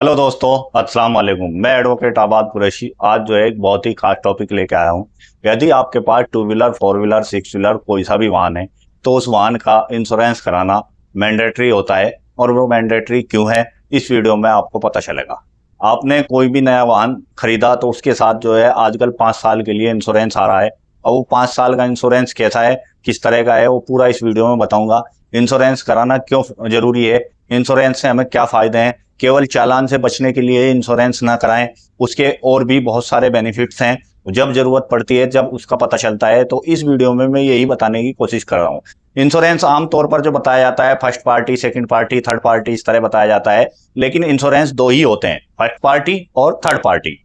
Hello दोस्तों, अस्सलाम वालेकुम। मैं एडवोकेट आबाद कुरैशी आज जो है एक बहुत ही खास टॉपिक लेके आया हूँ। यदि आपके पास two wheeler, four wheeler, six wheeler कोई सा भी वाहन है तो उस वाहन का इंश्योरेंस कराना मैंडेटरी होता है। और वो मैंडेटरी क्यों है, इस वीडियो में आपको पता चलेगा। आपने कोई भी नया वाहन खरीदा तो उसके साथ जो है आजकल 5 साल के लिए इंश्योरेंस आ रहा है। और वो 5 साल का इंश्योरेंस कैसा है, किस तरह का है, वो पूरा इस वीडियो में बताऊंगा। इंश्योरेंस कराना क्यों जरूरी है, इंश्योरेंस से हमें क्या फायदे हैं, केवल चालान से बचने के लिए इंश्योरेंस ना कराएं, उसके और भी बहुत सारे बेनिफिट्स हैं। जब जरूरत पड़ती है, जब उसका पता चलता है, तो इस वीडियो में मैं यही बताने की कोशिश कर रहा हूँ। इंश्योरेंस आमतौर पर जो बताया जाता है first party, second party, third party, इस तरह बताया जाता है। लेकिन इंश्योरेंस दो ही होते हैं, फर्स्ट पार्टी और थर्ड पार्टी।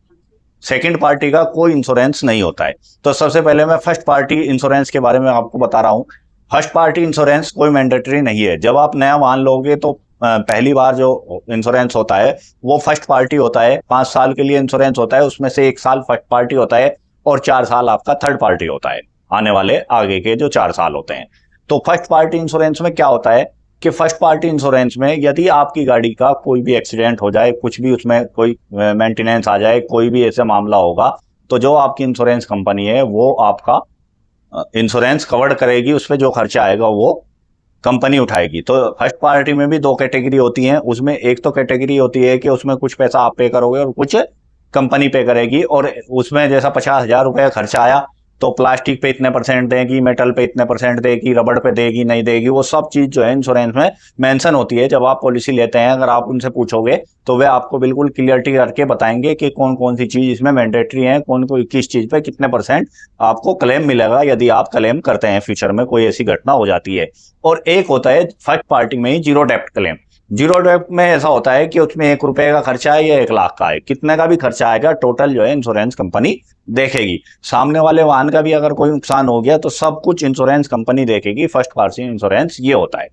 सेकंड पार्टी का कोई इंश्योरेंस नहीं होता है। तो सबसे पहले मैं फर्स्ट पार्टी इंश्योरेंस के बारे में आपको बता रहा हूँ। फर्स्ट पार्टी इंश्योरेंस कोई मैंडेटरी नहीं है। जब आप नया वाहन लोगे तो पहली बार जो इंश्योरेंस होता है वो फर्स्ट पार्टी होता है। 5 साल के लिए इंश्योरेंस होता है, उसमें से 1 साल फर्स्ट पार्टी होता है और 4 साल आपका थर्ड पार्टी होता है। आने वाले आगे के जो 4 साल होते हैं। तो फर्स्ट पार्टी इंश्योरेंस में क्या होता है कि फर्स्ट पार्टी इंश्योरेंस में यदि आपकी गाड़ी का कोई भी एक्सीडेंट हो जाए, कुछ भी उसमें कोई मेंटेनेंस आ जाए, कोई भी ऐसा मामला होगा, तो जो आपकी इंश्योरेंस कंपनी है वो आपका इंश्योरेंस कवर करेगी। उसमें जो खर्चा आएगा वो कंपनी उठाएगी। तो फर्स्ट पार्टी में भी दो कैटेगरी होती हैं। उसमें एक तो कैटेगरी होती है कि उसमें कुछ पैसा आप पे करोगे और कुछ कंपनी पे करेगी। और उसमें जैसा 50,000 रुपये खर्चा आया तो प्लास्टिक पे इतने परसेंट देगी, मेटल पे इतने परसेंट देगी, रबड़ पे देगी, नहीं देगी, वो सब चीज जो है इंश्योरेंस में मेंशन होती है। जब आप पॉलिसी लेते हैं, अगर आप उनसे पूछोगे तो वे आपको बिल्कुल क्लियरिटी करके बताएंगे कि कौन कौन सी चीज इसमें मैंडेटरी है, कौन कोई किस चीज पे कितने परसेंट आपको क्लेम मिलेगा यदि आप क्लेम करते हैं, फ्यूचर में कोई ऐसी घटना हो जाती है। और एक होता है फर्स्ट पार्टी में ही जीरो डेप्ट क्लेम। जीरो डेप्ट में ऐसा होता है कि उसमें 1 रुपए का खर्चा है या 1 लाख का है, कितने का भी खर्चा आएगा टोटल जो है इंश्योरेंस कंपनी देखेगी। सामने वाले वाहन का भी अगर कोई नुकसान हो गया तो सब कुछ इंश्योरेंस कंपनी देखेगी। फर्स्ट पार्टी इंश्योरेंस ये होता है।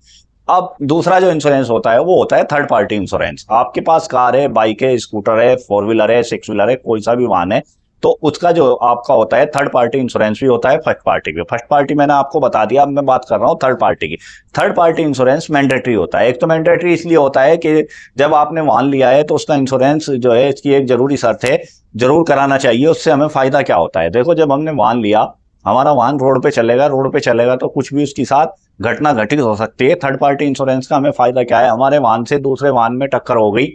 अब दूसरा जो इंश्योरेंस होता है वो होता है थर्ड पार्टी इंश्योरेंस। आपके पास कार है, बाइक है, स्कूटर है, फोर व्हीलर है, सिक्स व्हीलर है, कोई सा भी वाहन है, तो उसका जो आपका होता है थर्ड पार्टी इंश्योरेंस भी होता है फर्स्ट पार्टी भी। फर्स्ट पार्टी मैंने आपको बता दिया, अब मैं बात कर रहा हूँ थर्ड पार्टी की। थर्ड पार्टी इंश्योरेंस मैंडेटरी होता है। एक तो मैंडेटरी इसलिए होता है कि जब आपने वाहन लिया है तो उसका इंश्योरेंस जो है, इसकी एक जरूरी शर्त है, जरूर कराना चाहिए। उससे हमें फायदा क्या होता है, देखो, जब हमने वाहन लिया, हमारा वाहन रोड पे चलेगा तो कुछ भी उसके साथ घटना घटित हो सकती है। थर्ड पार्टी इंश्योरेंस का हमें फायदा क्या है, हमारे वाहन से दूसरे वाहन में टक्कर हो गई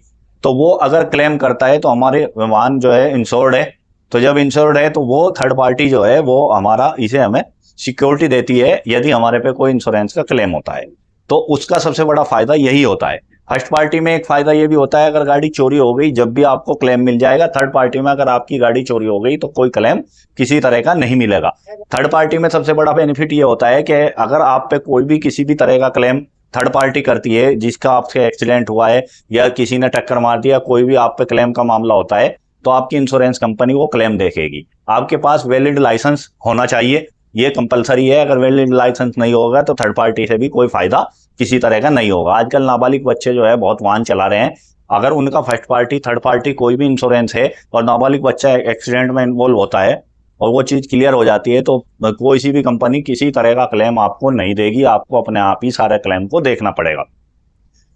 तो वो अगर क्लेम करता है तो हमारे वाहन जो है इंश्योर्ड है। तो जब इंश्योर्ड है तो वो थर्ड पार्टी जो है वो हमारा इसे हमें सिक्योरिटी देती है यदि हमारे पे कोई इंश्योरेंस का क्लेम होता है। तो उसका सबसे बड़ा फायदा यही होता है। फर्स्ट पार्टी में एक फायदा ये भी होता है, अगर गाड़ी चोरी हो गई जब भी आपको क्लेम मिल जाएगा। थर्ड पार्टी में अगर आपकी गाड़ी चोरी हो गई तो कोई क्लेम किसी तरह का नहीं मिलेगा। थर्ड पार्टी में सबसे बड़ा बेनिफिट ये होता है कि अगर आप पे कोई भी किसी भी तरह का क्लेम थर्ड पार्टी करती है, जिसका आपसे एक्सीडेंट हुआ है या किसी ने टक्कर मार दिया, कोई भी आप पे क्लेम का मामला होता है, तो आपकी इंश्योरेंस कंपनी वो क्लेम देखेगी। आपके पास वैलिड लाइसेंस होना चाहिए, ये कंपलसरी है। अगर वैलिड लाइसेंस नहीं होगा तो थर्ड पार्टी से भी कोई फायदा किसी तरह का नहीं होगा। आजकल नाबालिग बच्चे जो है बहुत वाहन चला रहे हैं, अगर उनका फर्स्ट पार्टी, थर्ड पार्टी कोई भी इंश्योरेंस है और नाबालिग बच्चा एक्सीडेंट में इन्वॉल्व होता है और वो चीज क्लियर हो जाती है तो कोई सी भी कंपनी किसी तरह का क्लेम आपको नहीं देगी। आपको अपने आप ही सारे क्लेम को देखना पड़ेगा।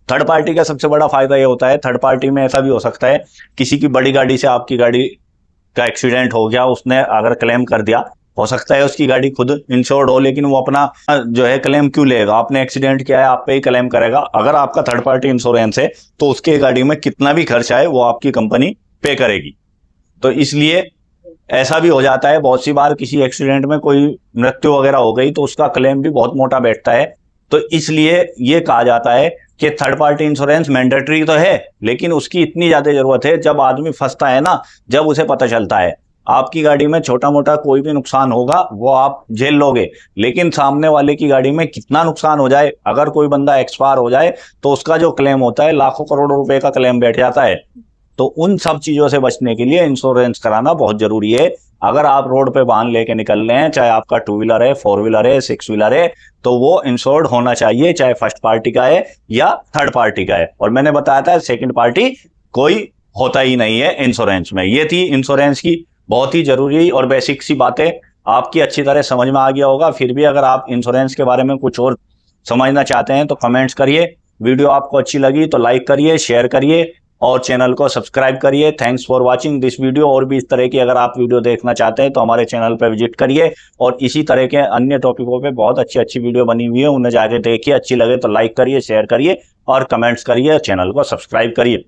थर्ड पार्टी का सबसे बड़ा फायदा ये होता है, थर्ड पार्टी में ऐसा भी हो सकता है किसी की बड़ी गाड़ी से आपकी गाड़ी का एक्सीडेंट हो गया, उसने अगर क्लेम कर दिया, हो सकता है उसकी गाड़ी खुद इंश्योर्ड हो लेकिन वो अपना जो है क्लेम क्यों लेगा, आपने एक्सीडेंट किया है आप पे ही क्लेम करेगा। अगर आपका थर्ड पार्टी इंश्योरेंस है तो उसके गाड़ी में कितना भी खर्चा है वो आपकी कंपनी पे करेगी। तो इसलिए ऐसा भी हो जाता है बहुत सी बार, किसी एक्सीडेंट में कोई मृत्यु वगैरह हो गई तो उसका क्लेम भी बहुत मोटा बैठता है। तो इसलिए ये कहा जाता है कि थर्ड पार्टी इंश्योरेंस मैंडेटरी तो है लेकिन उसकी इतनी ज्यादा जरूरत है जब आदमी फंसता है ना, जब उसे पता चलता है आपकी गाड़ी में छोटा मोटा कोई भी नुकसान होगा वो आप झेल लोगे, लेकिन सामने वाले की गाड़ी में कितना नुकसान हो जाए, अगर कोई बंदा एक्सपायर हो जाए तो उसका जो क्लेम होता है लाखों करोड़ों रुपए का क्लेम बैठ जाता है। तो उन सब चीजों से बचने के लिए इंश्योरेंस कराना बहुत जरूरी है। अगर आप रोड पे वाहन लेके निकल रहे हैं, चाहे आपका टू व्हीलर है, फोर व्हीलर है, सिक्स व्हीलर है, तो वो इंश्योर्ड होना चाहिए, चाहे फर्स्ट पार्टी का है या थर्ड पार्टी का है। और मैंने बताया था सेकंड पार्टी कोई होता ही नहीं है इंश्योरेंस में। ये थी इंश्योरेंस की बहुत ही जरूरी और बेसिक सी बातें, आपकी अच्छी तरह समझ में आ गया होगा। फिर भी अगर आप इंश्योरेंस के बारे में कुछ और समझना चाहते हैं तो कमेंट्स करिए। वीडियो आपको अच्छी लगी तो लाइक करिए, शेयर करिए। और चैनल को सब्सक्राइब करिए। Thanks for watching this video. और भी इस तरह की अगर आप वीडियो देखना चाहते हैं तो हमारे चैनल पर विजिट करिए, और इसी तरह के अन्य टॉपिकों पे बहुत अच्छी अच्छी वीडियो बनी हुई है, उन्हें जाके देखिए। अच्छी लगे तो लाइक करिए, शेयर करिए और कमेंट्स करिए, चैनल को सब्सक्राइब करिए।